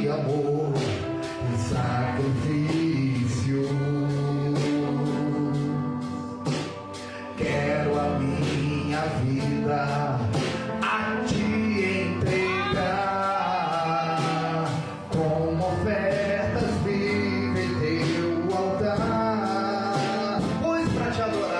de amor e sacrifício. Quero a minha vida a te entregar, como ofertas viva em teu altar, pois pra te adorar,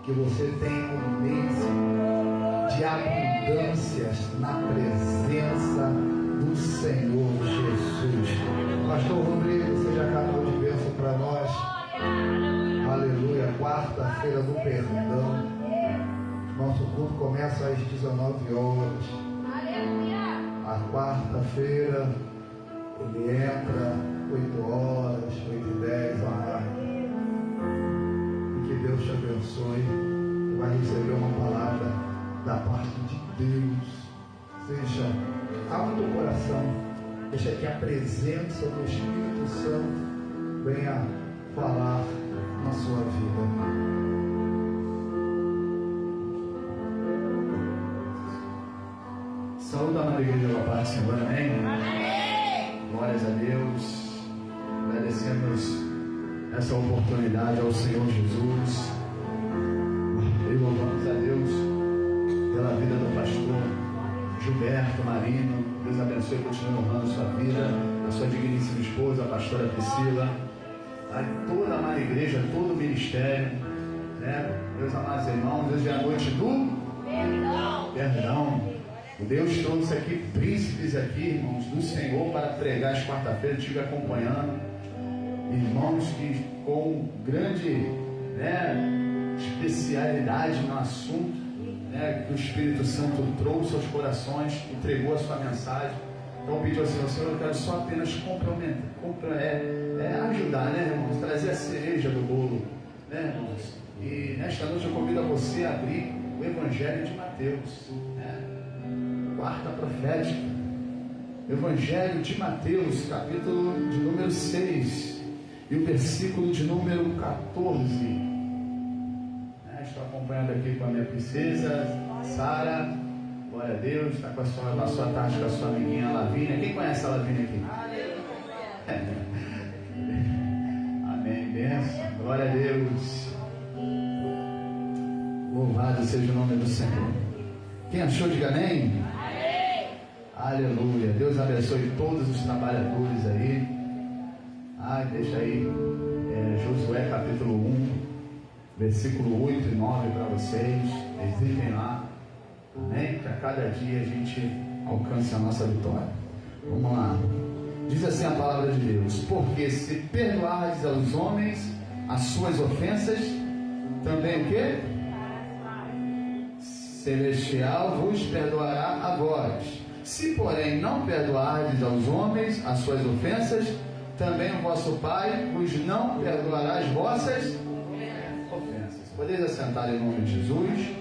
que você tenha um mês de abundâncias na presença do Senhor Jesus. Pastor Rodrigo, você já acabou de bênção para nós. Aleluia. Quarta-feira do perdão. Nosso culto começa às 19 horas. A quarta-feira ele entra 8 horas, 8h10, que Deus te abençoe. Vai receber uma palavra da parte de Deus. Seja, abra o teu coração. Deixa que a presença do Espírito Santo venha falar na sua vida. Saúde na igreja da paz, Senhor, amém? Amém. Glórias a Deus. Agradecemos essa oportunidade ao Senhor Jesus. E louvamos a Deus pela vida do pastor Gilberto Marino. Deus abençoe e continue honrando sua vida, a sua digníssima esposa, a pastora Priscila, a toda a amada igreja, todo o ministério, né? Meus amados irmãos, hoje é a noite do perdão. O Deus trouxe aqui príncipes aqui, irmãos, do Senhor para pregar às quarta-feiras. Estive acompanhando irmãos que com grande, especialidade no assunto, que o Espírito Santo trouxe aos corações, entregou a sua mensagem. Então pediu assim ao Senhor: eu quero só apenas ajudar, irmãos, trazer a cereja do bolo, irmãos. E nesta noite eu convido a você a abrir o Evangelho de Mateus, quarta profética, Evangelho de Mateus, capítulo de número 6 e o versículo de número 14. Estou acompanhando aqui com a minha princesa Sara. Glória a Deus. Está com a sua tarde com a sua amiguinha Lavínia. Quem conhece a Lavínia aqui? Amém. Benção. Glória a Deus. Louvado seja o nome do Senhor. Quem achou, diga amém. Amém. Aleluia. Deus abençoe todos os trabalhadores aí. Deixa aí Josué capítulo 1, versículo 8 e 9 para vocês. Visitem lá. Amém? Que a cada dia a gente alcance a nossa vitória. Vamos lá. Diz assim a palavra de Deus: porque se perdoardes aos homens as suas ofensas, também o quê? Celestial vos perdoará a vós. Se porém não perdoardes aos homens as suas ofensas, também o vosso Pai vos não perdoará as vossas ofensas. Podeis assentar em nome de Jesus.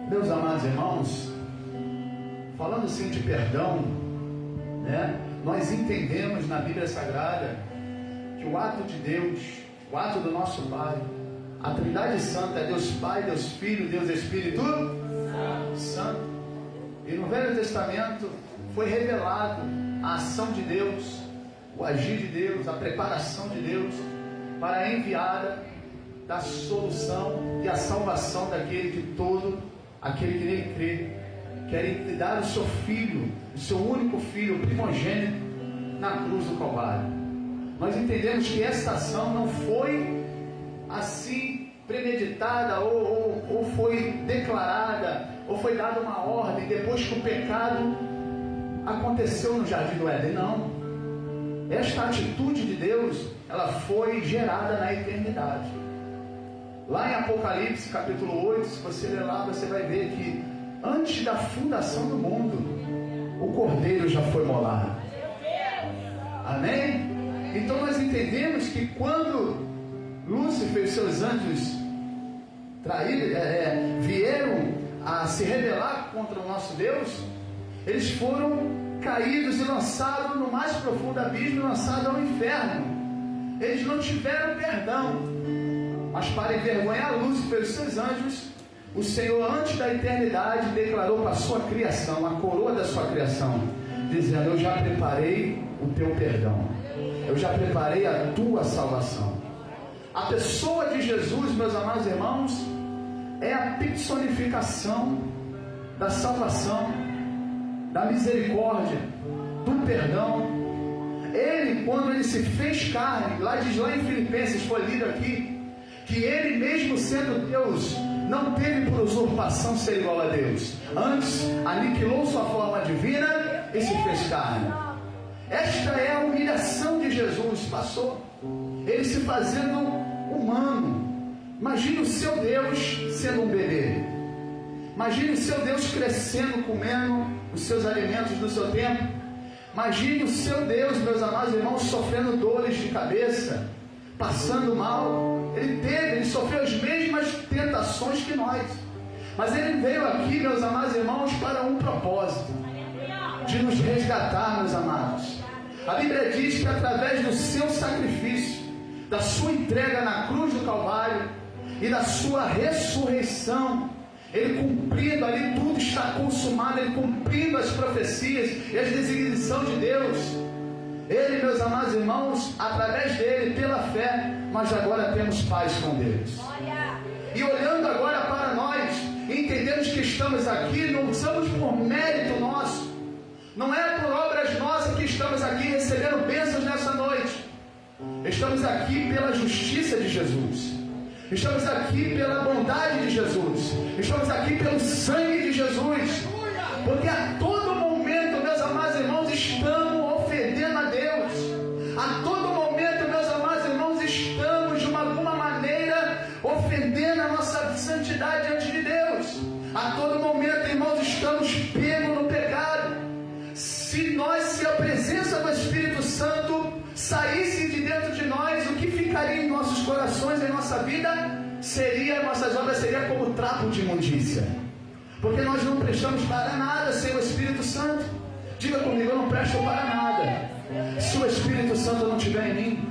Meus amados irmãos, falando assim de perdão, nós entendemos na Bíblia Sagrada que o ato de Deus, o ato do nosso Pai, a Trindade Santa é Deus Pai, Deus Filho, Deus Espírito Santo. E no Velho Testamento foi revelado a ação de Deus, o agir de Deus, a preparação de Deus para a enviada da solução e a salvação daquele que todo, aquele que nele crê, quer dar o seu filho, o seu único filho, o primogênito, na cruz do Calvário. Nós entendemos que esta ação não foi assim premeditada ou foi declarada ou foi dada uma ordem depois que o pecado aconteceu no Jardim do Éden. Não. Esta atitude de Deus, ela foi gerada na eternidade. Lá em Apocalipse capítulo 8, se você ler lá, você vai ver que antes da fundação do mundo, o Cordeiro já foi molado. Amém? Então nós entendemos que quando Lúcifer e seus anjos vieram a se rebelar contra o nosso Deus, eles foram caídos e lançados no mais profundo abismo, lançados ao inferno. Eles não tiveram perdão, mas para envergonhar Lúcifer e seus anjos, o Senhor antes da eternidade declarou para a sua criação, a coroa da sua criação, dizendo: eu já preparei o teu perdão, eu já preparei a tua salvação. A pessoa de Jesus, meus amados irmãos, é a personificação da salvação, da misericórdia, do perdão. Ele, quando ele se fez carne, lá diz lá em Filipenses, foi lido aqui, que ele mesmo sendo Deus, não teve por usurpação ser igual a Deus, antes aniquilou sua forma divina e se fez carne. Esta é a humilhação de Jesus, passou, ele se fazendo humano. Imagine o seu Deus sendo um bebê, imagine o seu Deus crescendo, comendo os seus alimentos do seu tempo. Imagine o seu Deus, meus amados irmãos, sofrendo dores de cabeça, passando mal. Ele sofreu as mesmas tentações que nós, mas ele veio aqui, meus amados irmãos, para um propósito, de nos resgatar, meus amados. A Bíblia diz que através do seu sacrifício, da sua entrega na cruz do Calvário e da sua ressurreição, ele cumprindo ali, tudo está consumado, ele cumprindo as profecias e as designações de Deus. Ele, meus amados irmãos, através dele, pela fé, nós agora temos paz com Deus. E olhando agora para nós, entendemos que estamos aqui, não somos por mérito nosso, não é por obras nossas que estamos aqui recebendo bênçãos nessa noite. Estamos aqui pela justiça de Jesus, estamos aqui pela bondade de Jesus, estamos aqui pelo sangue de Jesus, porque a todo momento, meus amados irmãos, estamos ofendendo a Deus. A todo momento, meus amados irmãos, estamos de alguma maneira ofendendo a nossa santidade diante de Deus. A todo momento, irmãos, estamos pegos no pecado. Se a presença do Espírito Santo saísse de dentro de nós, o que ficaria em nossos corações, em nossa vida, nossas obras seriam como trapo de imundícia. Porque nós não prestamos para nada sem o Espírito Santo. Diga comigo, eu não presto para nada se o Espírito Santo não estiver em mim.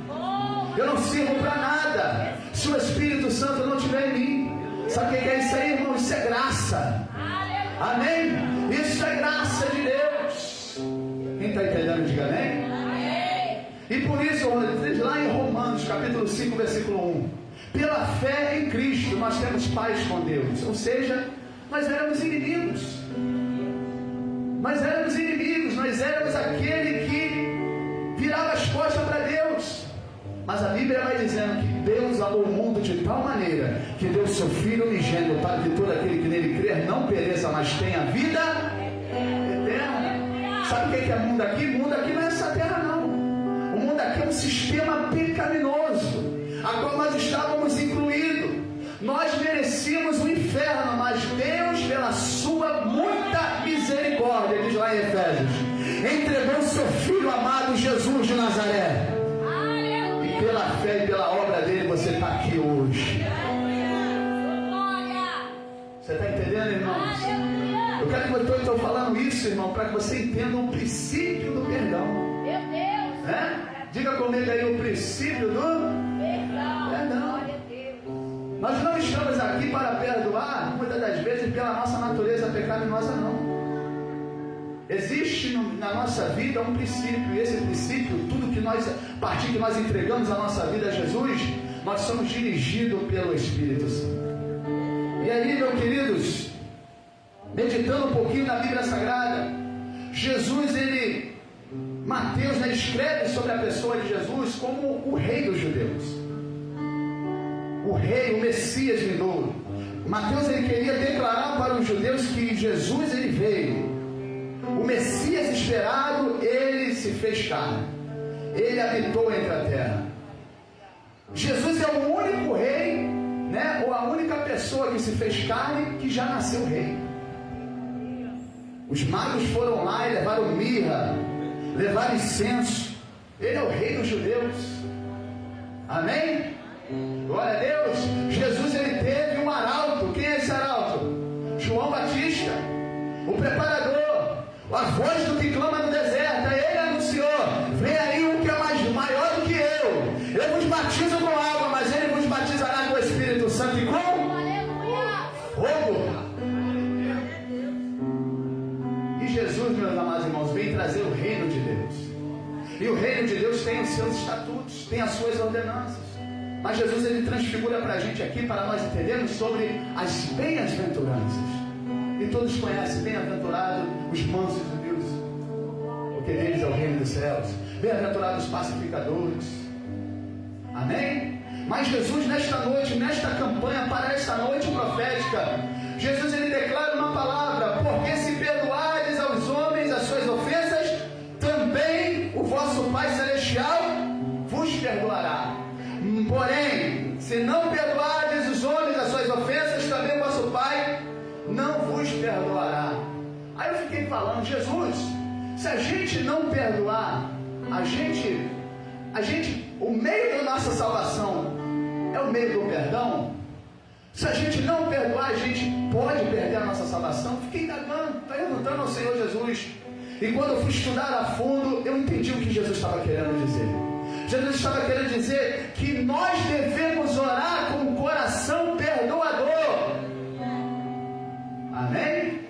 Eu não sirvo para nada se o Espírito Santo não estiver em mim. Sabe o que é isso aí, irmão? Isso é graça. Amém? Isso é graça de Deus. Quem está entendendo, diga amém. E por isso, diz lá em Romanos capítulo 5, versículo 1: pela fé em Cristo nós temos paz com Deus. Ou seja, nós éramos inimigos. Nós éramos aquele que virava as costas para Deus. Mas a Bíblia vai dizendo que Deus amou o mundo de tal maneira que deu o seu Filho unigênito para que todo aquele que nele crer não pereça, mas tenha vida eterna. Sabe o que é mundo aqui? Mundo aqui não é essa terra, não. O mundo aqui é um sistema pecaminoso, a qual nós estávamos incluídos. Nós merecíamos o inferno, mas Deus, pela sua muita misericórdia, diz lá em Efésios, entregou seu Filho amado Jesus de Nazaré. E pela fé e pela obra dele você está aqui hoje. Você está entendendo, irmãos? Eu quero que eu estou falando isso, irmão, para que você entenda o princípio do perdão. Meu Deus! Diga comigo aí o princípio do perdão. Nós não estamos aqui para perdoar, muitas das vezes, pela nossa natureza pecaminosa, não. Existe na nossa vida um princípio, e esse princípio, a partir que nós entregamos a nossa vida a Jesus, nós somos dirigidos pelo Espírito Santo. E aí, meus queridos, meditando um pouquinho na Bíblia Sagrada, Jesus, Mateus escreve sobre a pessoa de Jesus como o rei dos judeus, o rei, o Messias vindouro. Mateus queria declarar para os judeus que Jesus veio. O Messias esperado, ele se fez carne. Ele habitou entre a terra. Jesus é o único rei, ou a única pessoa que se fez carne que já nasceu rei. Os magos foram lá e levaram mirra, levaram incenso. Ele é o rei dos judeus. Amém? Glória a Deus. Jesus teve um arauto. Quem é esse arauto? João Batista, o preparador. A voz do que clama no deserto. Ele anunciou: vem aí um que é maior do que eu. Eu vos batizo com água, mas ele vos batizará com o Espírito Santo e com fogo. E Jesus, meus amados irmãos, vem trazer o reino de Deus. E o reino de Deus tem os seus estatutos, tem as suas ordenanças. Mas Jesus transfigura para a gente aqui, para nós entendermos sobre as bem-aventuranças. E todos conhecem: bem-aventurado os mansos de Deus, porque deles é o reino dos céus. Bem-aventurados os pacificadores. Amém? Mas Jesus, nesta noite, nesta campanha, para esta noite profética, Jesus declara uma palavra: porque se perdoardes aos homens as suas ofensas, também o vosso Pai Celestial vos perdoará. Porém, se não perdoardes os homens as suas ofensas, também o vosso Pai não vos perdoará. Aí eu fiquei falando: Jesus, se a gente não perdoar, o meio da nossa salvação é o meio do perdão. Se a gente não perdoar, a gente pode perder a nossa salvação. Fiquei indagando, perguntando ao Senhor Jesus. E quando eu fui estudar a fundo, eu entendi o que Jesus estava querendo dizer. Jesus estava querendo dizer que nós devemos orar com o coração perdoador. Amém?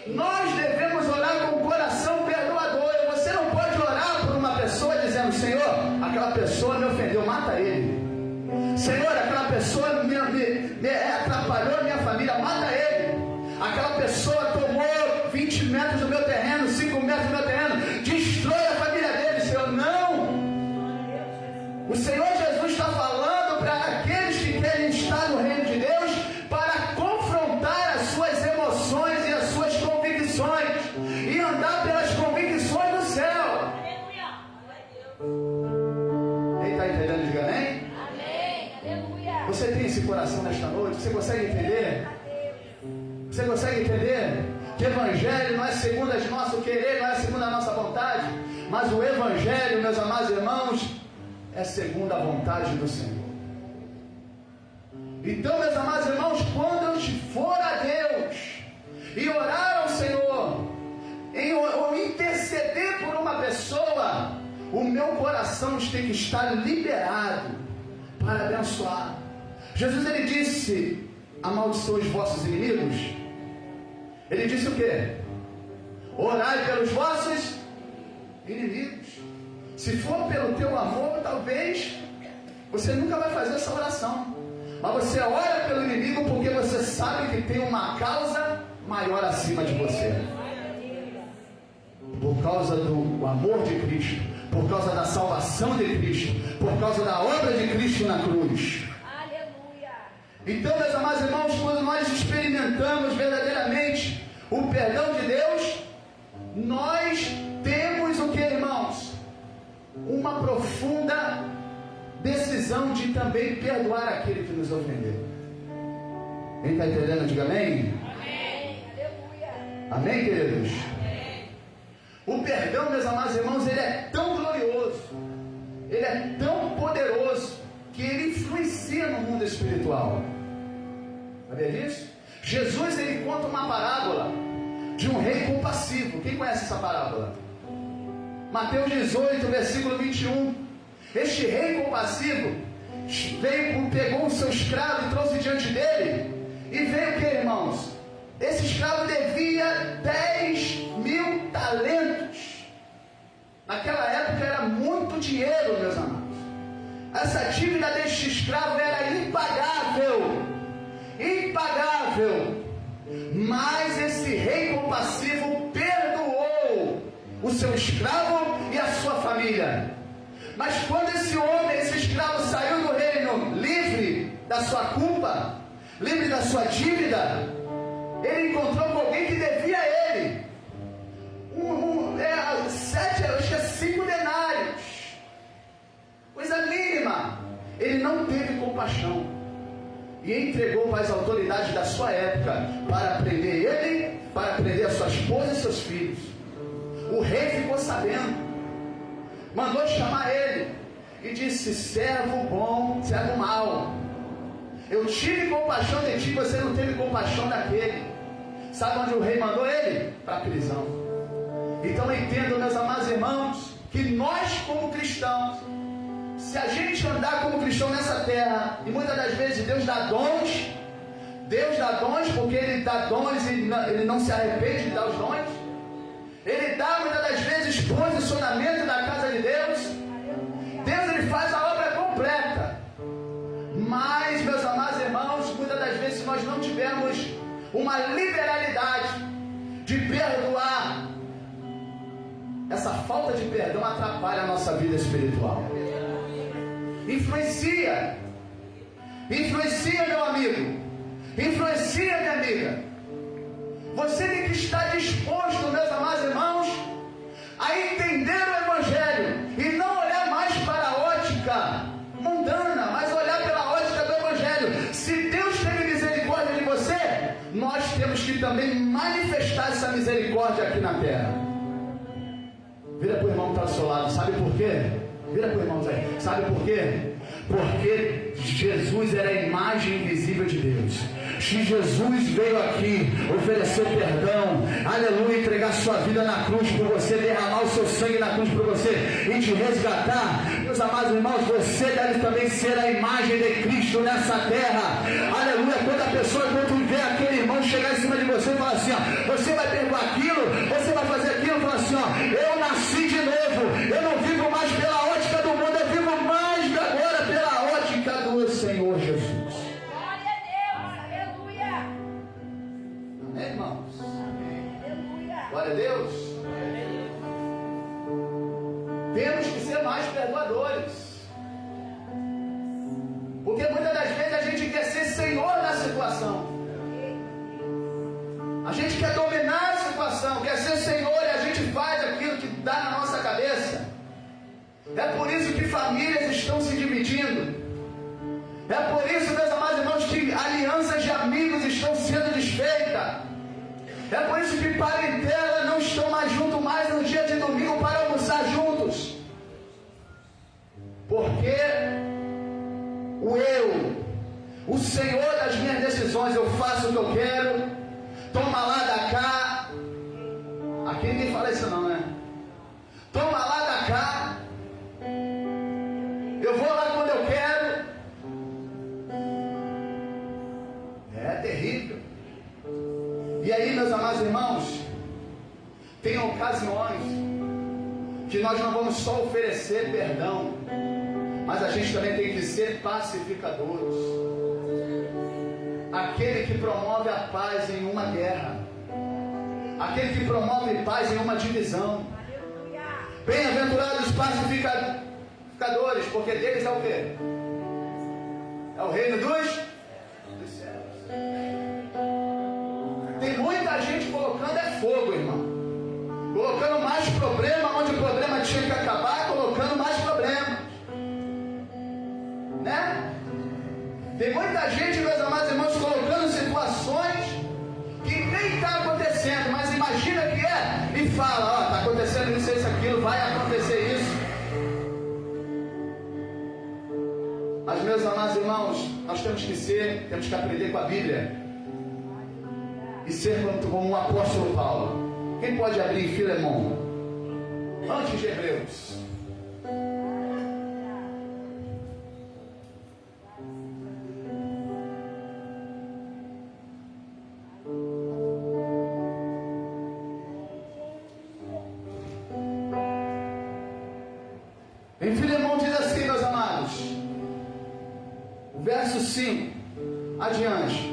Nós devemos orar com o coração perdoador. Você não pode orar por uma pessoa dizendo: Senhor, aquela pessoa me ofendeu, mata ele. Senhor, aquela pessoa me atrapalhou a minha família, mata ele. Aquela pessoa tomou 20 metros do meu terreno, 5 metros do meu terreno, destrói a família dele. Senhor, não. O Senhor Jesus está falando para aqueles que querem estar no reino de Deus, para confrontar as suas emoções e as suas convicções e andar pelas convicções do céu. Quem está entendendo, diga amém? Amém. Aleluia. Você tem esse coração nesta noite? Você consegue entender? Você consegue entender que o Evangelho não é segundo o nosso querer, não é segundo a nossa vontade, mas o Evangelho, meus amados irmãos, é segundo a vontade do Senhor. Então, meus amados irmãos, quando eu for a Deus e orar ao Senhor, ou interceder por uma pessoa, o meu coração tem que estar liberado para abençoar. Jesus disse: amaldiçoe os vossos inimigos. Ele disse o quê? Orai pelos vossos inimigos. Se for pelo teu amor, talvez você nunca vai fazer essa oração. Mas você ora pelo inimigo porque você sabe que tem uma causa maior acima de você. Por causa do amor de Cristo, por causa da salvação de Cristo, por causa da obra de Cristo na cruz. Aleluia. Então, meus amados irmãos, quando nós experimentamos verdadeiramente o perdão de Deus, nós temos o que, irmãos? Uma profunda decisão de também perdoar aquele que nos ofendeu. Quem está entendendo, diga amém? Amém. Aleluia. Amém, queridos? Amém. O perdão, meus amados irmãos, ele é tão glorioso, ele é tão poderoso, que ele influencia no mundo espiritual. Sabia disso? Jesus, ele conta uma parábola de um rei compassivo. Quem conhece essa parábola? Mateus 18, versículo 21. Este rei compassivo pegou o seu escravo e trouxe diante dele. E veio o que, irmãos? Esse escravo devia 10.000 talentos. Naquela época era muito dinheiro, meus amados. Essa dívida deste escravo era impagável. Impagável. Mas esse rei compassivo perdoou o seu escravo e a sua família. Mas quando esse homem, esse escravo saiu do reino livre da sua culpa, livre da sua dívida, ele encontrou com alguém que devia a ele 5 denários, coisa mínima. Ele não teve compaixão e entregou para as autoridades da sua época para prender ele, para prender a sua esposa e seus filhos. O rei ficou sabendo, mandou chamar ele e disse: servo bom, servo mau, eu tive compaixão de ti, você não teve compaixão daquele. Sabe onde o rei mandou ele? Para a prisão. Então entendam, meus amados irmãos, que nós como cristãos, se a gente andar como cristão nessa terra, e muitas das vezes Deus dá dons, porque Ele dá dons e Ele não se arrepende de dar os dons. Ele dá muitas das vezes posicionamento na casa de Deus. Deus, Ele faz a obra completa. Mas, meus amados irmãos, muitas das vezes, se nós não tivermos uma liberalidade de perdoar, essa falta de perdão atrapalha a nossa vida espiritual. Influencia, meu amigo, influencia, minha amiga. Você tem que estar disposto, meus amados irmãos, a entender o Evangelho e não olhar mais para a ótica mundana, mas olhar pela ótica do Evangelho. Se Deus teve misericórdia de você, nós temos que também manifestar essa misericórdia aqui na terra. Vira para o irmão que está ao seu lado, sabe por quê? Vira para o irmão, sabe por quê? Porque Jesus era a imagem invisível de Deus. Se Jesus veio aqui oferecer perdão, aleluia, entregar sua vida na cruz por você, derramar o seu sangue na cruz por você e te resgatar, meus amados irmãos, você deve também ser a imagem de Cristo nessa terra. Aleluia. Quando a pessoa, quando vê aquele irmão chegar em cima de você e falar assim, ó, você vai perdoar aquilo, você vai fazer aquilo, fala assim, ó, eu nasci de novo, eu não vivo mais pela ótica do mundo, eu vivo mais agora pela ótica do Senhor Jesus. Glória a Deus. Aleluia. Amém, irmãos? Aleluia. Glória a Deus. Temos que ser mais perdoadores. Porque muitas das vezes a gente quer ser senhor da situação. A gente quer dominar a situação, quer ser senhor e a gente faz aquilo que dá na nossa cabeça. É por isso que famílias estão se dividindo. É por isso, meus amados irmãos, que alianças de amigos estão sendo desfeitas. É por isso que parentela não estão mais juntos mais no dia de domingo para almoçar juntos. Porque o Senhor das minhas decisões, eu faço o que eu quero, toma lá da cá. Aqui ninguém fala isso não, né? Toma lá da cá. Eu vou lá quando eu quero. É terrível. E aí, meus amados irmãos, tem ocasiões que nós não vamos só oferecer perdão, mas a gente também tem que ser pacificadores. Aquele que promove a paz em uma guerra, aquele que promove paz em uma divisão. Bem-aventurados pacificadores, porque deles é o quê? É o reino dos céus. Tem muita gente colocando fogo, irmão. Colocando mais problema onde o problema tinha que acabar, colocando mais problemas. Né? Tem muita gente, meus amados irmãos, colocando situações que nem está acontecendo, mas imagina que é e fala, ó, está acontecendo isso, aquilo, vai acontecer isso. Mas, meus amados irmãos, nós temos que aprender com a Bíblia e ser como o apóstolo Paulo. Quem pode abrir em Filemão? Antes de Hebreus. Em Filemão diz assim, meus amados, o verso 5 adiante: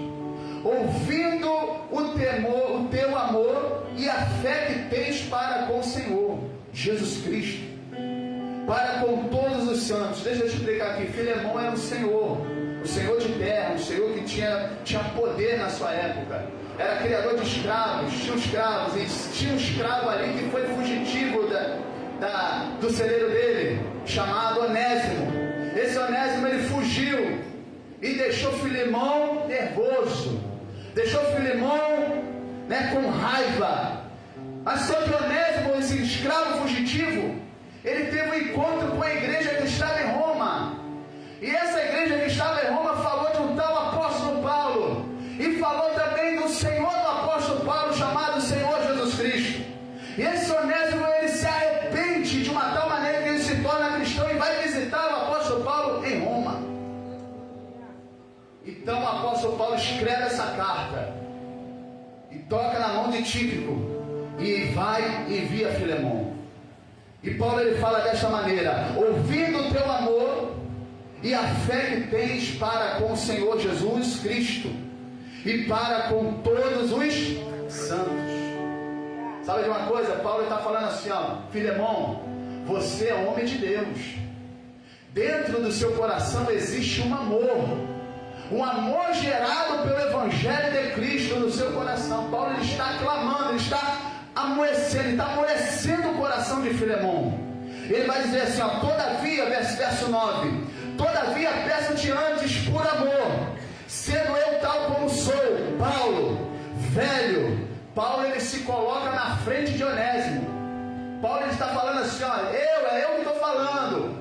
ouvindo o teu amor e a fé que tens para com o Senhor Jesus Cristo, para com todos os santos. Deixa eu te explicar aqui. Filemão era o Senhor de terra, um Senhor que tinha poder na sua época. Era criador de escravos, tinha escravos, e tinha um escravo ali que foi fugitivo do celeiro dele, chamado Onésimo. Esse Onésimo, ele fugiu e deixou Filemão nervoso, deixou Filemão, com raiva. Mas só que Onésimo, esse escravo fugitivo, ele teve um encontro com a igreja que estava em Roma. E essa igreja que estava em Roma falou de um tal apóstolo Paulo, e falou também do Senhor do apóstolo Paulo, chamado Senhor Jesus Cristo. E esse Onésimo, ele se arrepende de uma tal maneira que ele se torna cristão e vai visitar o apóstolo Paulo em Roma. Então o apóstolo Paulo escreve essa carta e toca na mão de Tíquico e vai e envia Filemão. E Paulo, ele fala desta maneira: ouvindo o teu amor e a fé que tens para com o Senhor Jesus Cristo e para com todos os santos. Sabe de uma coisa? Paulo está falando assim, Filemão, você é homem de Deus. Dentro do seu coração existe um amor gerado pelo Evangelho de Cristo no seu coração. Paulo, ele está clamando, ele está amolecendo o coração de Filemão. Ele vai dizer assim, todavia, verso 9: todavia peço-te antes por amor, sendo eu tal como sou, Paulo, velho. Paulo, ele se coloca na frente de Onésimo. Paulo, ele está falando assim, eu que estou falando,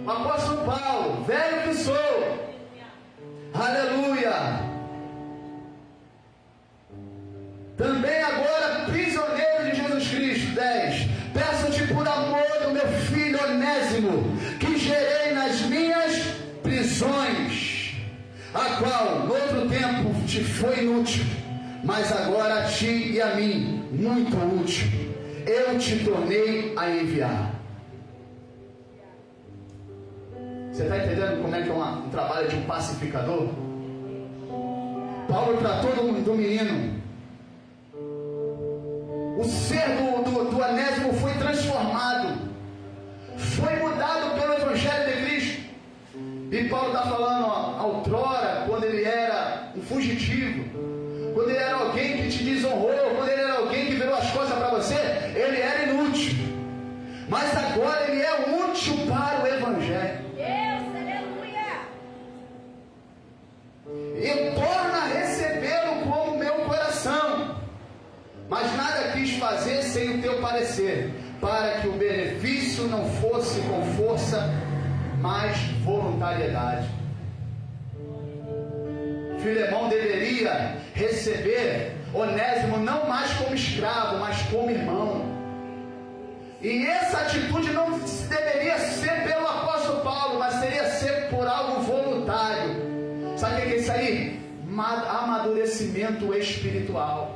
o apóstolo Paulo, velho que sou, aleluia. Também agora prisioneiro de Jesus Cristo. 10: peço-te por amor do meu filho Onésimo, que gerei nas minhas prisões, a qual no outro tempo te foi inútil, mas agora a ti e a mim muito útil. Eu te tornei a enviar. Você está entendendo como é que é um trabalho de um pacificador? Paulo tratou do menino. O ser do Onésimo foi transformado, foi mudado pelo Evangelho de Cristo. E Paulo está falando, outrora, quando ele era um fugitivo, quando ele era alguém que te desonrou, quando ele era alguém que virou as costas para você, ele era inútil. Mas agora ele é útil para o Evangelho. Deus, aleluia! Eu torno a recebê-lo como meu coração, mas nada quis fazer sem o teu parecer, para que o benefício não fosse com força, mas voluntariedade. Filemão deveria receber Onésimo não mais como escravo, mas como irmão. E essa atitude não deveria ser pelo apóstolo Paulo, mas deveria ser por algo voluntário. Sabe o que é isso aí? Amadurecimento espiritual.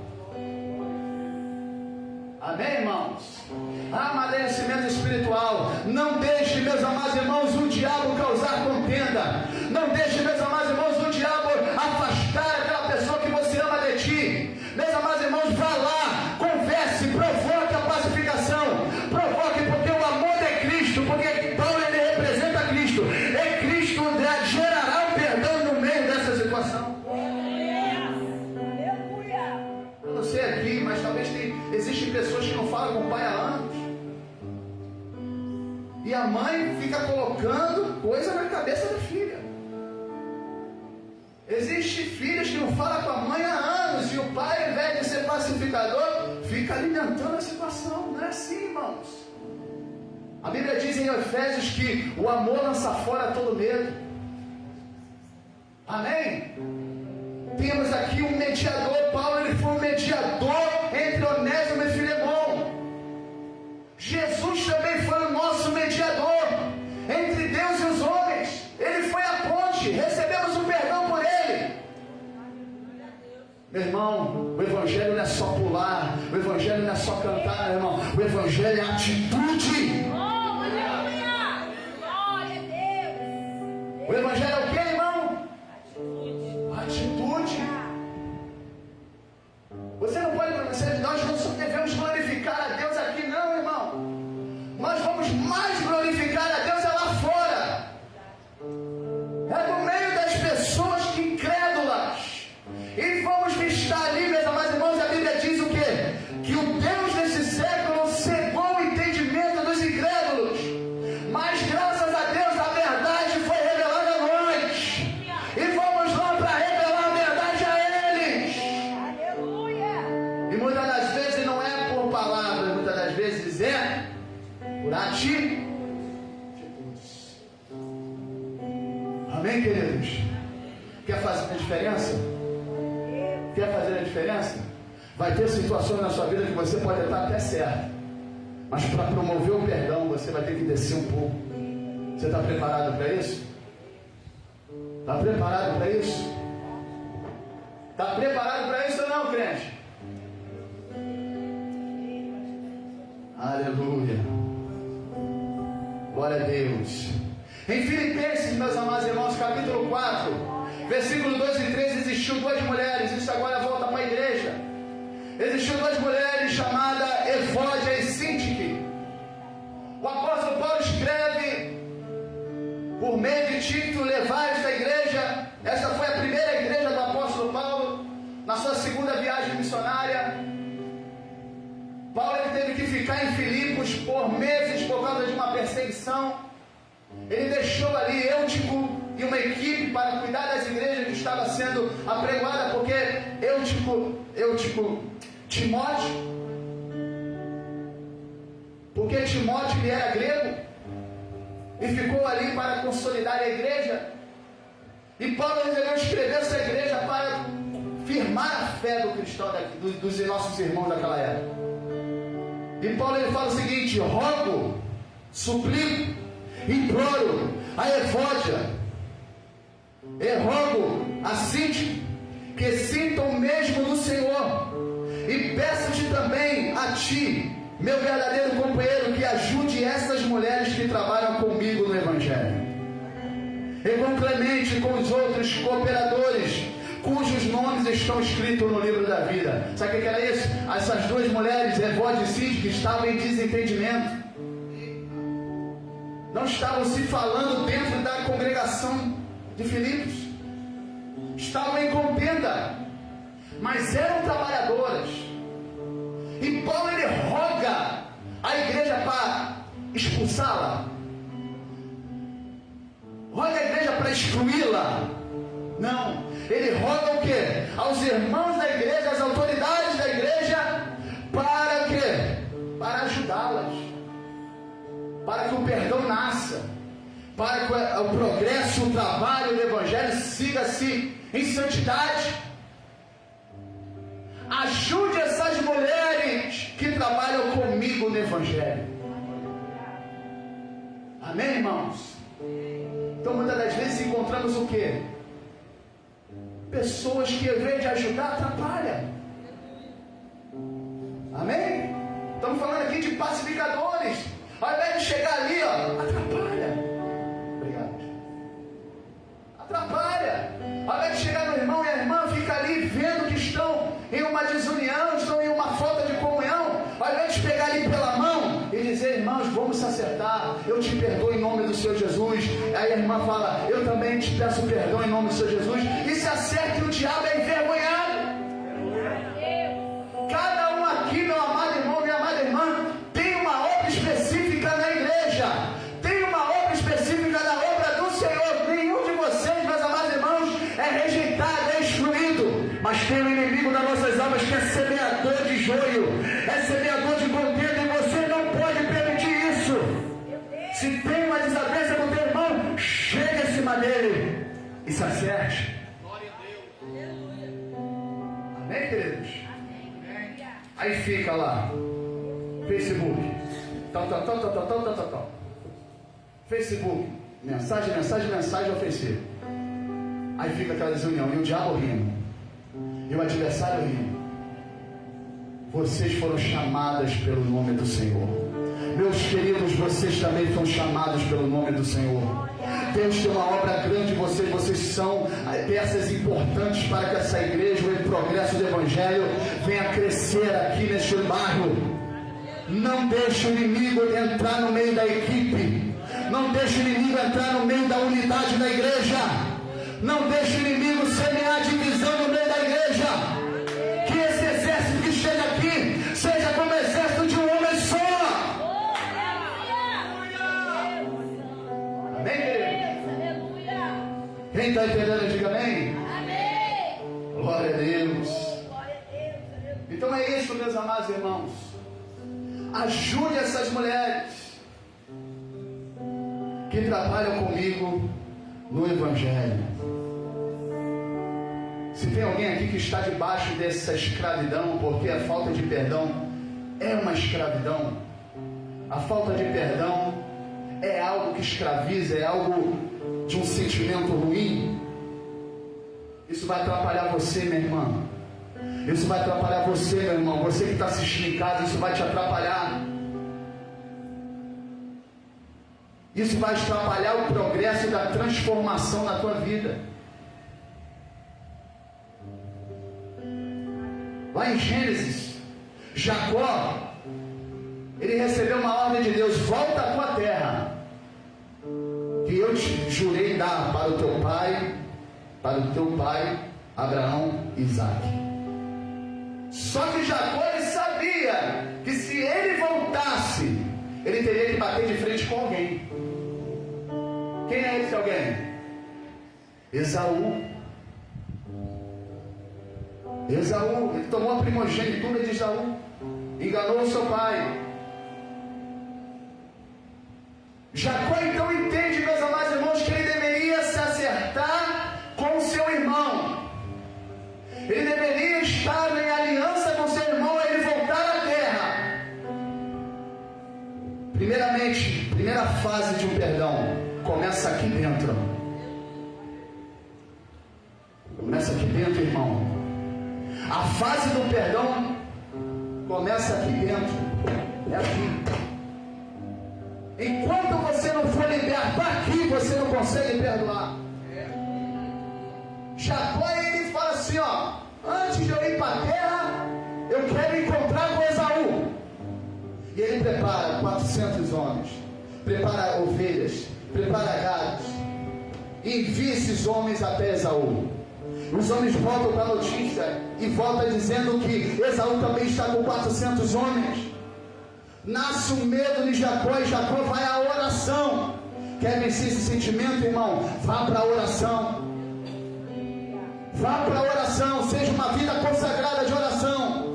Amém, irmãos? Amadurecimento espiritual. Não deixe, meus amados irmãos, o diabo causar contenda. Não deixe, meus amados irmãos, o diabo afastar aquela pessoa que você ama de ti. Meus amados irmãos, vá lá, converse, provoque a pacificação. Provoque, porque o amor é Cristo, porque Paulo, ele representa Cristo. É Cristo que gerará o perdão no meio dessa situação. Eu não sei aqui, mas talvez existem pessoas que não falam com o pai há anos. E a mãe fica colocando coisa na cabeça da filha. Existem filhas que não falam com a mãe há anos, e o pai, ao invés de ser pacificador, fica alimentando a situação. Não é assim, irmãos. A Bíblia diz em Efésios que o amor lança fora todo medo. Amém? Temos aqui um mediador. Paulo, ele foi um mediador entre Onésimo e Filemão. Jesus também foi o nosso mediador entre Deus e os homens. Ele foi a ponte, recebemos o perdão por ele. Meu irmão, o Evangelho não é só pular, o Evangelho não é só cantar, meu irmão. O Evangelho é atitude. atitudes. Amém, queridos? Quer fazer a diferença? Quer fazer a diferença? Vai ter situações na sua vida que você pode estar até certo, mas para promover o perdão você vai ter que descer um pouco. Você está preparado para isso? Está preparado para isso? Está preparado para isso ou não, crente? Aleluia. Glória a Deus. Em Filipenses, meus amados irmãos, capítulo 4, versículo 2 e 3, existiu duas mulheres. Isso agora volta para a igreja. Existiu duas mulheres chamadas Evódia e Síntique. O apóstolo Paulo escreve por meio de Tito: levar esta igreja. Esta foi a primeira igreja do apóstolo Paulo na sua segunda viagem missionária. Paulo teve que ficar em Filipos por meses por causa de uma perseguição. Ele deixou ali Eutico e uma equipe para cuidar das igrejas que estavam sendo apregoadas, porque Timóteo, porque Timóteo ele era grego e ficou ali para consolidar a igreja. E Paulo resolveu escrever essa igreja para firmar a fé do cristão, dos nossos irmãos daquela época. E Paulo ele fala o seguinte: rogo, suplico, imploro a Evódia, e rogo a Síntique que sintam o mesmo no Senhor, e peço-te também a ti, meu verdadeiro companheiro, que ajude essas mulheres que trabalham comigo no Evangelho, e com Clemente e com os outros cooperadores cujos nomes estão escritos no livro da vida. Sabe o que era isso? Essas duas mulheres, Evódia e Síntique, estavam em desentendimento. Não estavam se falando dentro da congregação de Filipos. Estavam em contenda, mas eram trabalhadoras. E Paulo ele roga a igreja para expulsá-la. Roga a igreja para excluí-la. Não, ele roga o quê? Aos irmãos da igreja, às autoridades da igreja, para o quê? Para ajudá-las, para que o perdão nasça, para que o progresso, o trabalho do Evangelho siga-se em santidade. Ajude essas mulheres que trabalham comigo no Evangelho. Amém, irmãos? Então muitas das vezes encontramos o quê? Pessoas que ao invés de ajudar, atrapalham. Amém? Estamos falando aqui de pacificadores. Ao invés de chegar ali, atrapalha. Obrigado. Atrapalha. Ao invés de chegar no irmão e a irmã fica ali vendo que estão em uma desunião, estão em uma falta de comunhão, ao invés de pegar ali pela mão e dizer: irmãos, vamos se acertar, eu te perdoo em nome do Senhor Jesus. Aí a irmã fala: eu também te peço perdão em nome do Senhor Jesus. E se acerta, e o diabo é envergonhado. Cada um aqui, meu amado irmão, minha amada irmã, tem uma obra específica na igreja, tem uma obra específica na obra do Senhor. Nenhum de vocês, meus amados irmãos, é rejeitado, é excluído. Mas tem um inimigo das nossas almas que é semeador de joio, é semeador de contenda, e você não pode permitir isso. Se tem uma desavença com o teu irmão, chega em cima dele e se acerte. Amém, queridos? Aí fica lá, Facebook, tal. Facebook, mensagem ofensiva. Aí fica aquela desunião, e o diabo rindo, e o adversário rindo. Vocês foram chamadas pelo nome do Senhor. Meus queridos, vocês também são chamados pelo nome do Senhor. Deus tem uma obra grande em vocês. Vocês são peças importantes para que essa igreja, o progresso do Evangelho, venha crescer aqui neste bairro. Não deixe o inimigo entrar no meio da equipe. Não deixe o inimigo entrar no meio da unidade da igreja. Não deixe o inimigo semear divisão no meio da igreja. Que esse exército que chega aqui seja como o exército de um homem só. Amém, querido? Quem está entendendo, diga amém. Amém. Glória a Deus. Então é isso, meus amados irmãos. Ajude essas mulheres. que trabalham comigo no Evangelho. Se tem alguém aqui que está debaixo dessa escravidão, porque a falta de perdão é uma escravidão, a falta de perdão é algo que escraviza, é algo de um sentimento ruim, isso vai atrapalhar você, minha irmã. Isso vai atrapalhar você, meu irmão. Você que está assistindo em casa, isso vai te atrapalhar. Isso vai atrapalhar o progresso da transformação na tua vida. Lá em Gênesis, Jacó, ele recebeu uma ordem de Deus: volta à tua terra, que eu te jurei dar para o teu pai Abraão e Isaque. Só que Jacó, ele sabia que se ele voltasse, ele teria que bater de frente com alguém. Quem é esse alguém? Esaú. Esaú, ele tomou a primogenitura de Esaú, enganou o seu pai. Jacó então entende, meus amados irmãos, que ele deveria se acertar com o seu irmão. Ele deveria estar em aliança com seu irmão a ele voltar à terra. Primeiramente, primeira fase de um perdão começa aqui dentro. Começa aqui dentro, irmão. A fase do perdão começa aqui dentro. É aqui. Enquanto você não for liberto aqui, você não consegue perdoar. Jacó, ele fala assim, ó: antes de eu ir para a terra, eu quero encontrar com Esaú. E ele prepara 400 homens, prepara ovelhas, prepara gados, envia esses homens até Esaú. Os homens voltam para a notícia e voltam dizendo que Esaú também está com 400 homens. Nasce um medo de Jacó, e Jacó vai à oração. Quer vencer esse sentimento, irmão? Vá para a oração. Vá para a oração, seja uma vida consagrada de oração.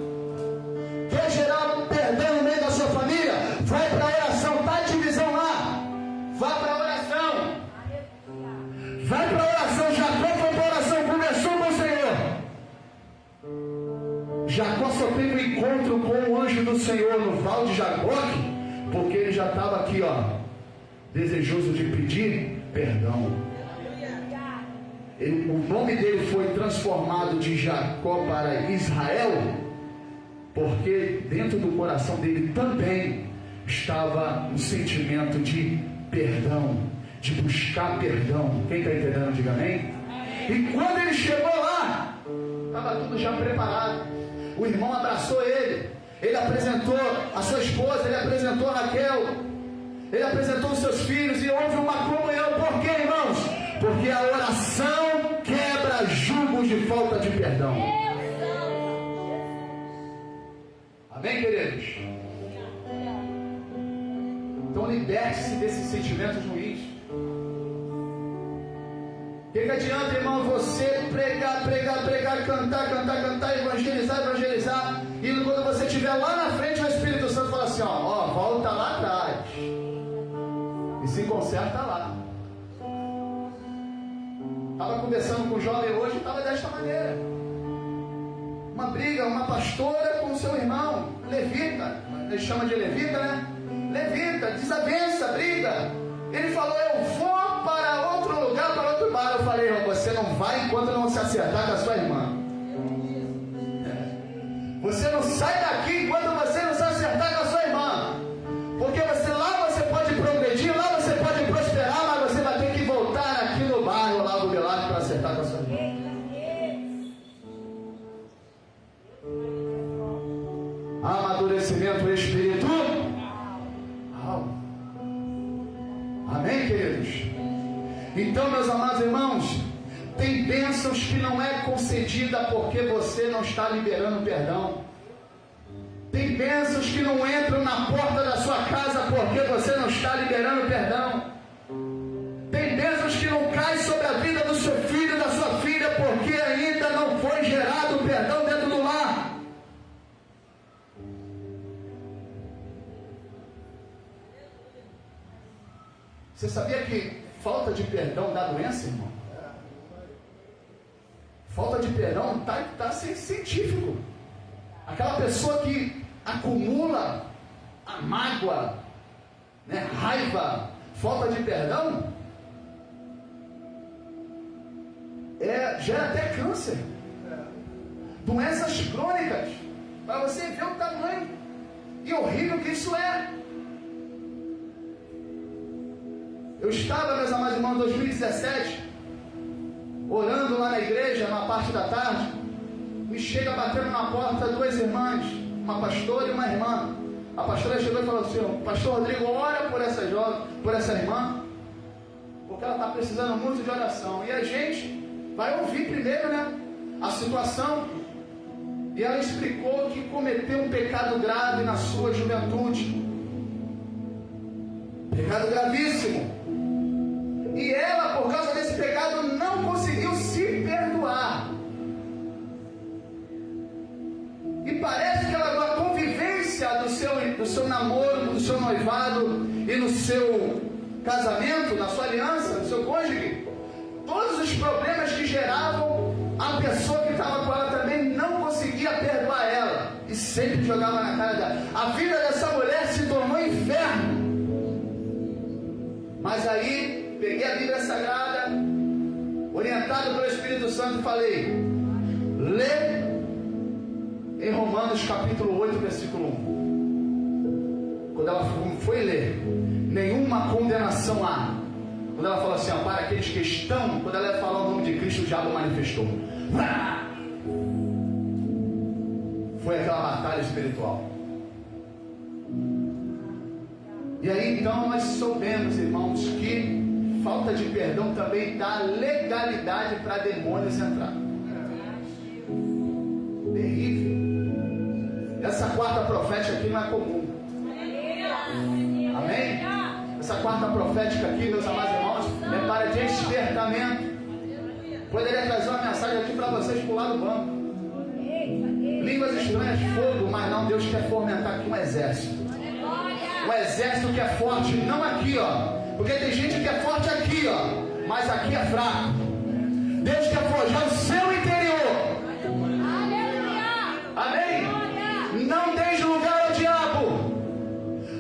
Quer gerar perdão no meio da sua família? Vai para a oração, está a divisão lá. Vá para a oração. Vai para a oração. Jacó foi para a oração, conversou com o Senhor. Jacó só teve um encontro com o anjo do Senhor no Val de Jaboque, porque ele já estava aqui, ó, desejoso de pedir perdão. O nome dele foi transformado de Jacó para Israel, porque dentro do coração dele também estava um sentimento de perdão, de buscar perdão. Quem está entendendo, diga amém. E quando ele chegou lá, estava tudo já preparado. O irmão abraçou ele, ele apresentou a sua esposa, ele apresentou a Raquel, ele apresentou os seus filhos, e houve uma comunhão. Por quê, irmãos? Porque a oração quebra julgos de falta de perdão. Amém, queridos? Então liberte-se desses sentimentos ruins. O que adianta, irmão, você pregar, cantar, evangelizar, e quando você estiver lá na frente, o Espírito Santo fala assim, ó, volta lá atrás e se conserta lá. Estava conversando com o jovem hoje, estava desta maneira. Uma briga, uma pastora com o seu irmão, levita, ele chama de levita, né? Levita, desavença, briga. Ele falou, eu vou para outro lugar, para outro bar. Eu falei, irmão, você não vai enquanto não se acertar com a sua irmã. Você não sai daqui enquanto você não se acertar com a sua irmã. Porque lá você pode progredir, lá você pode prosperar, mas você vai ter que voltar aqui no bairro, lá do meu lado, para acertar com a sua irmã. Amadurecimento espiritual. Amém, queridos? Então, meus amados irmãos, tem bênçãos que não é concedida porque você não está liberando perdão. Tem bênçãos que não entram na porta da sua casa porque você não está liberando perdão. Tem bênçãos que não caem sobre a vida do seu filho e da sua filha porque ainda não foi gerado perdão dentro do lar. Você sabia que falta de perdão dá doença, irmão? Falta de perdão está científico. Aquela pessoa que acumula a mágoa, né, raiva, falta de perdão, gera até câncer, doenças crônicas, para você ver o tamanho e horrível que isso é. Eu estava, meus amados irmãos, em 2017, orando lá na igreja, na parte da tarde, me chega batendo na porta duas irmãs, uma pastora e uma irmã. A pastora chegou e falou assim: Pastor Rodrigo, ora por essa jovem, por essa irmã, porque ela está precisando muito de oração. E a gente vai ouvir primeiro, né, a situação. E ela explicou que cometeu um pecado grave na sua juventude, pecado gravíssimo. E ela, por causa desse pecado, não conseguiu se perdoar. E parece que ela, a convivência do seu namoro, do seu noivado e no seu casamento, na sua aliança, no seu cônjuge, todos os problemas que geravam, a pessoa que estava com ela também não conseguia perdoar ela. E sempre jogava na cara dela. A vida dessa mulher se tornou inferno. Mas aí, peguei a Bíblia Sagrada, orientado pelo Espírito Santo, e falei: lê em Romanos capítulo 8, versículo 1. Quando ela foi ler, nenhuma condenação há. Quando ela falou assim, ó, para aqueles que estão, quando ela ia falar o nome de Cristo, o diabo manifestou. Foi aquela batalha espiritual. E aí então nós soubemos, irmãos, que falta de perdão também dá legalidade para demônios entrar. Terrível. Essa quarta profética aqui não é comum. Amém? Essa quarta profética aqui, meus amados irmãos, é para despertamento. Poderia trazer uma mensagem aqui para vocês pular do banco. Línguas estranhas, fogo, mas não, Deus quer fomentar aqui um exército. Um exército que é forte, não aqui, ó. Porque tem gente que é forte aqui, ó, mas aqui é fraco. Deus quer forjar o seu interior. Amém? Não deixe lugar ao diabo.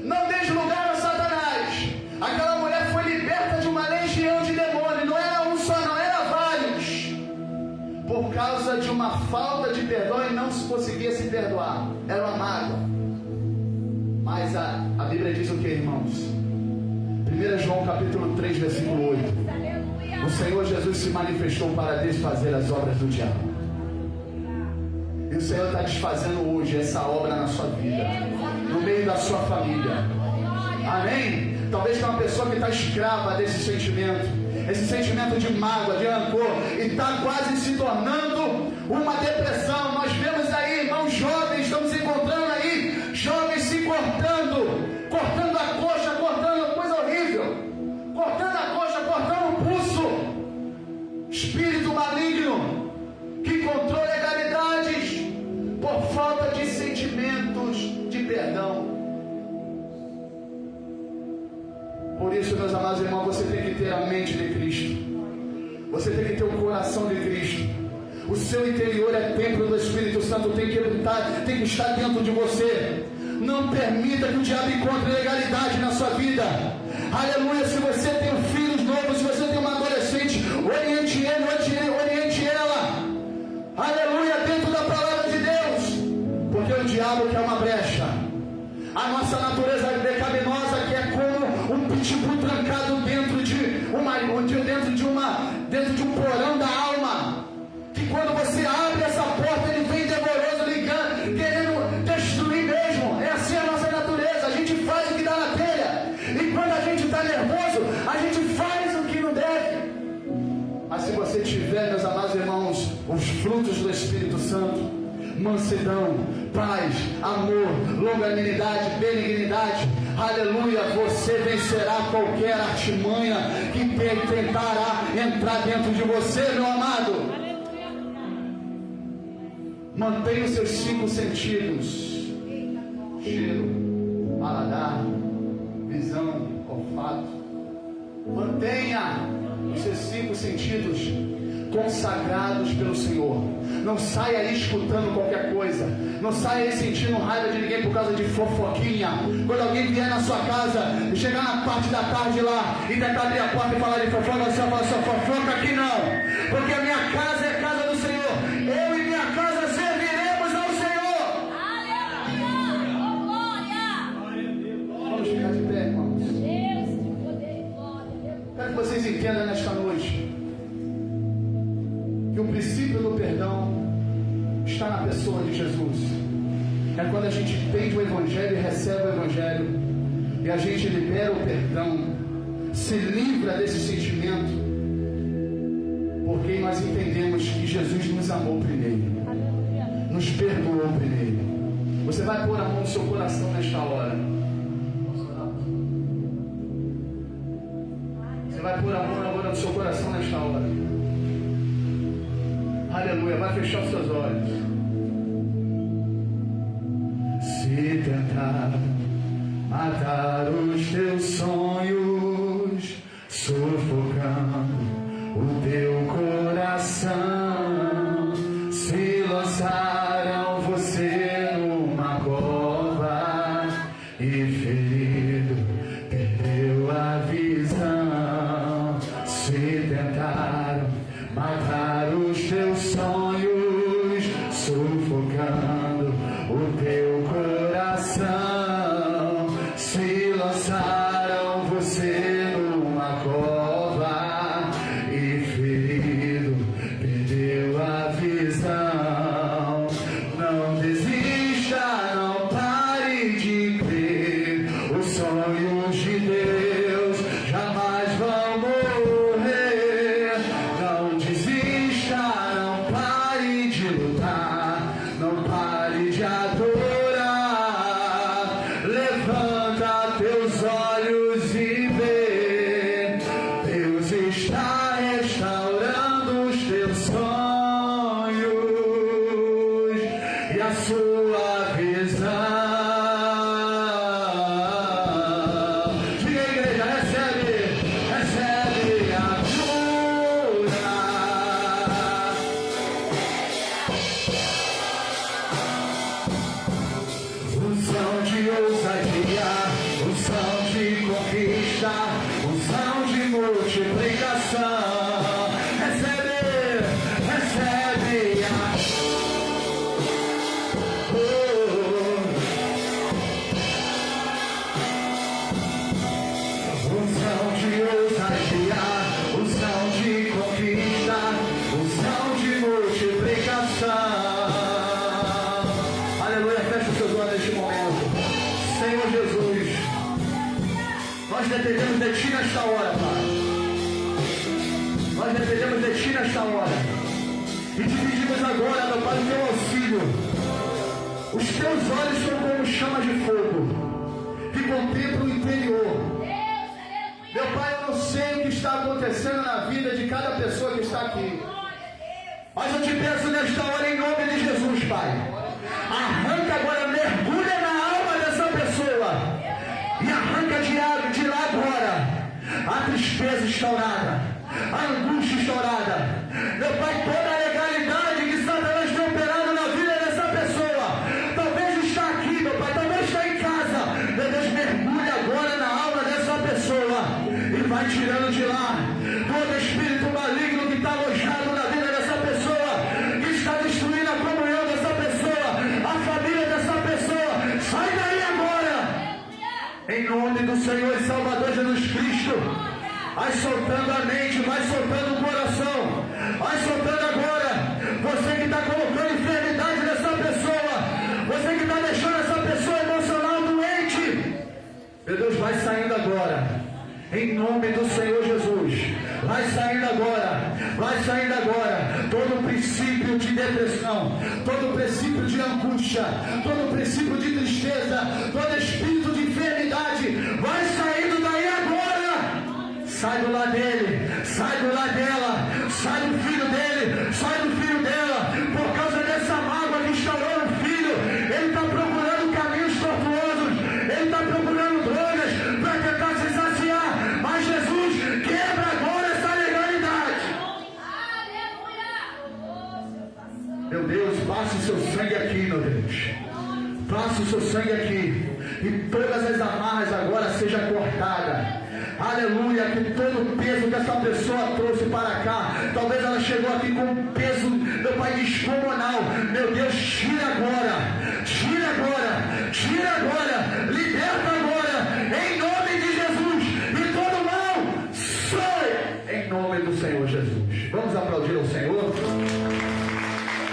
Não deixe lugar ao Satanás. Aquela mulher foi liberta de uma legião de demônios. Não era um só, não, era vários. Por causa de uma falta de perdão e não se conseguia se perdoar. Era uma mágoa. Mas a Bíblia diz o que, irmãos? 1 João capítulo 3, versículo 8. O Senhor Jesus se manifestou para desfazer as obras do diabo. E o Senhor está desfazendo hoje essa obra na sua vida, no meio da sua família. Amém? Talvez tenha uma pessoa que está escrava desse sentimento, esse sentimento de mágoa, de rancor, e está quase se tornando uma depressão. Nós vemos aí, irmãos jovens, estamos encontrando aí, jovens se cortando a coxa, cortando coisa horrível, cortando a coxa, cortando o pulso. Espírito maligno que encontrou legalidades por falta de sentimentos de perdão. Por isso, meus amados irmãos, você tem que ter a mente de Cristo. Você tem que ter o coração de Cristo. O seu interior é templo do Espírito Santo, tem que estar dentro de você. Não permita que o diabo encontre legalidade na sua vida. Aleluia. Se você tem filhos novos, se você tem uma adolescente, oriente ele, oriente ela. Aleluia, dentro da palavra de Deus. Porque o diabo quer uma brecha. A nossa natureza pecaminosa, que é como um pitbull trancado dentro de um porão da alma. Que quando você abre essa porta, ele vem demoroso, ligando, querendo destruir mesmo. É assim a nossa natureza. A gente faz o que dá na telha. E quando a gente está nervoso, a gente faz o que não deve. Mas se você tiver, meus amados irmãos, os frutos do Espírito Santo, mansidão, paz, amor, longanimidade, benignidade, aleluia, você vencerá qualquer artimanha que tentará entrar dentro de você, meu amado. Mantenha os seus 5 sentidos: cheiro, paladar, visão, olfato, Mantenha os seus 5 sentidos consagrados pelo Senhor. Não saia aí escutando qualquer coisa. Não saia aí sentindo raiva de ninguém por causa de fofoquinha. Quando alguém vier na sua casa e chegar na parte da tarde lá e tentar abrir a porta e falar de fofoca, você vai falar: sua fofoca aqui não, porque a minha casa é a casa do Senhor. Eu e minha casa serviremos ao Senhor. Aleluia! Oh, glória! Vamos ficar de pé, irmãos. Deus, que poder e glória. Quero que vocês entendam nesta noite que o princípio do perdão está na pessoa de Jesus. É quando a gente entende o Evangelho e recebe o Evangelho, e a gente libera o perdão, se livra desse sentimento, porque nós entendemos que Jesus nos amou primeiro, nos perdoou primeiro. Você vai pôr a mão no seu coração nesta hora. Você vai pôr a mão agora no seu coração nesta hora. Aleluia, vai fechar os seus olhos. Se tentar matar os teus sonhos, sufocando o teu coração, se lançaram você numa cova e ferido perdeu a visão. Se tentaram matar os teus sonhos, sufocando o teu coração, se lançaram você numa cova e ferido perdeu a visão. Não desista, não pare de crer, os sonhos de Deus jamais vão morrer. Não desista, não pare de lutar, não pare de adorar. Levanta teus olhos e vê, Deus está restaurando os teus sonhos e a sua visão. Diga, igreja, recebe a cura. Unção de ousadia, unção de conquista, unção de multiplicação. Recebe a unção de ousadia, unção de conquista, unção de multiplicação. Aleluia, fecha os seus olhos neste momento. Senhor Jesus, nós dependemos de Ti nesta hora, Pai. Nós dependemos de Ti nesta hora. E te pedimos agora, meu Pai, o Teu auxílio. Os Teus olhos são como chama de fogo, que contemplam o interior. Meu Pai, eu não sei o que está acontecendo na vida de cada pessoa que está aqui, mas eu te peço nesta hora, em nome de Jesus, Pai, arranca agora, mergulha na alma dessa pessoa e arranca de lá agora a tristeza estourada, a angústia estourada. Meu Pai, toda a legalidade que Satanás tem operado na vida dessa pessoa, talvez está aqui, meu Pai, talvez está em casa. Meu Deus, mergulha agora na alma dessa pessoa e vai tirando de lá todo espírito maligno que está alojado na vida dessa pessoa, que está destruindo a comunhão dessa pessoa, a família dessa pessoa. Sai daí agora, em nome do Senhor e Salvador Jesus Cristo. Vai soltando a mente, vai soltando o coração, vai soltando agora. Você que está colocando enfermidade nessa pessoa, você que está deixando essa pessoa emocional doente, meu Deus, vai saindo agora, em nome do Senhor Jesus. Vai saindo agora, vai saindo agora. Todo princípio de depressão, todo princípio de angústia, todo princípio de tristeza, todo espírito de enfermidade, vai saindo daí agora. Sai do lado dele, sai do lado dela, sai do filho dele, sai do filho dela. Por causa dessa mágoa que estourou no filho, ele está procurando caminhos tortuosos, ele está procurando drogas para tentar se saciar. Mas Jesus Meu Deus, passe o seu sangue aqui, meu Deus. Passe o seu sangue aqui. E todas as amarras agora sejam cortadas. Aleluia, que todo o peso que essa pessoa trouxe para cá, talvez ela chegou aqui com um peso, meu Pai, descomunal. Meu Deus, tira agora, tira agora, tira agora, liberta agora, em nome de Jesus. E todo mal, sai, em nome do Senhor Jesus. Vamos aplaudir ao Senhor.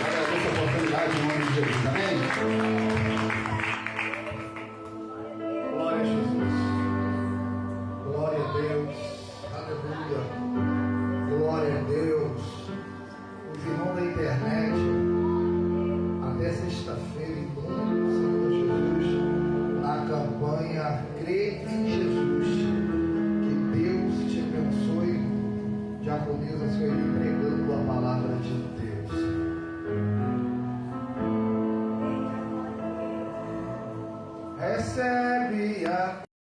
Agradeço a oportunidade em nome de Jesus, amém? Glória a Jesus. Glória a Deus, aleluia, glória a Deus. Os irmãos da internet, até sexta-feira, em nome do Senhor Jesus, na campanha Crê em Jesus. Que Deus te abençoe. Diaconisa Sueli pregando a palavra de Deus. Recebe a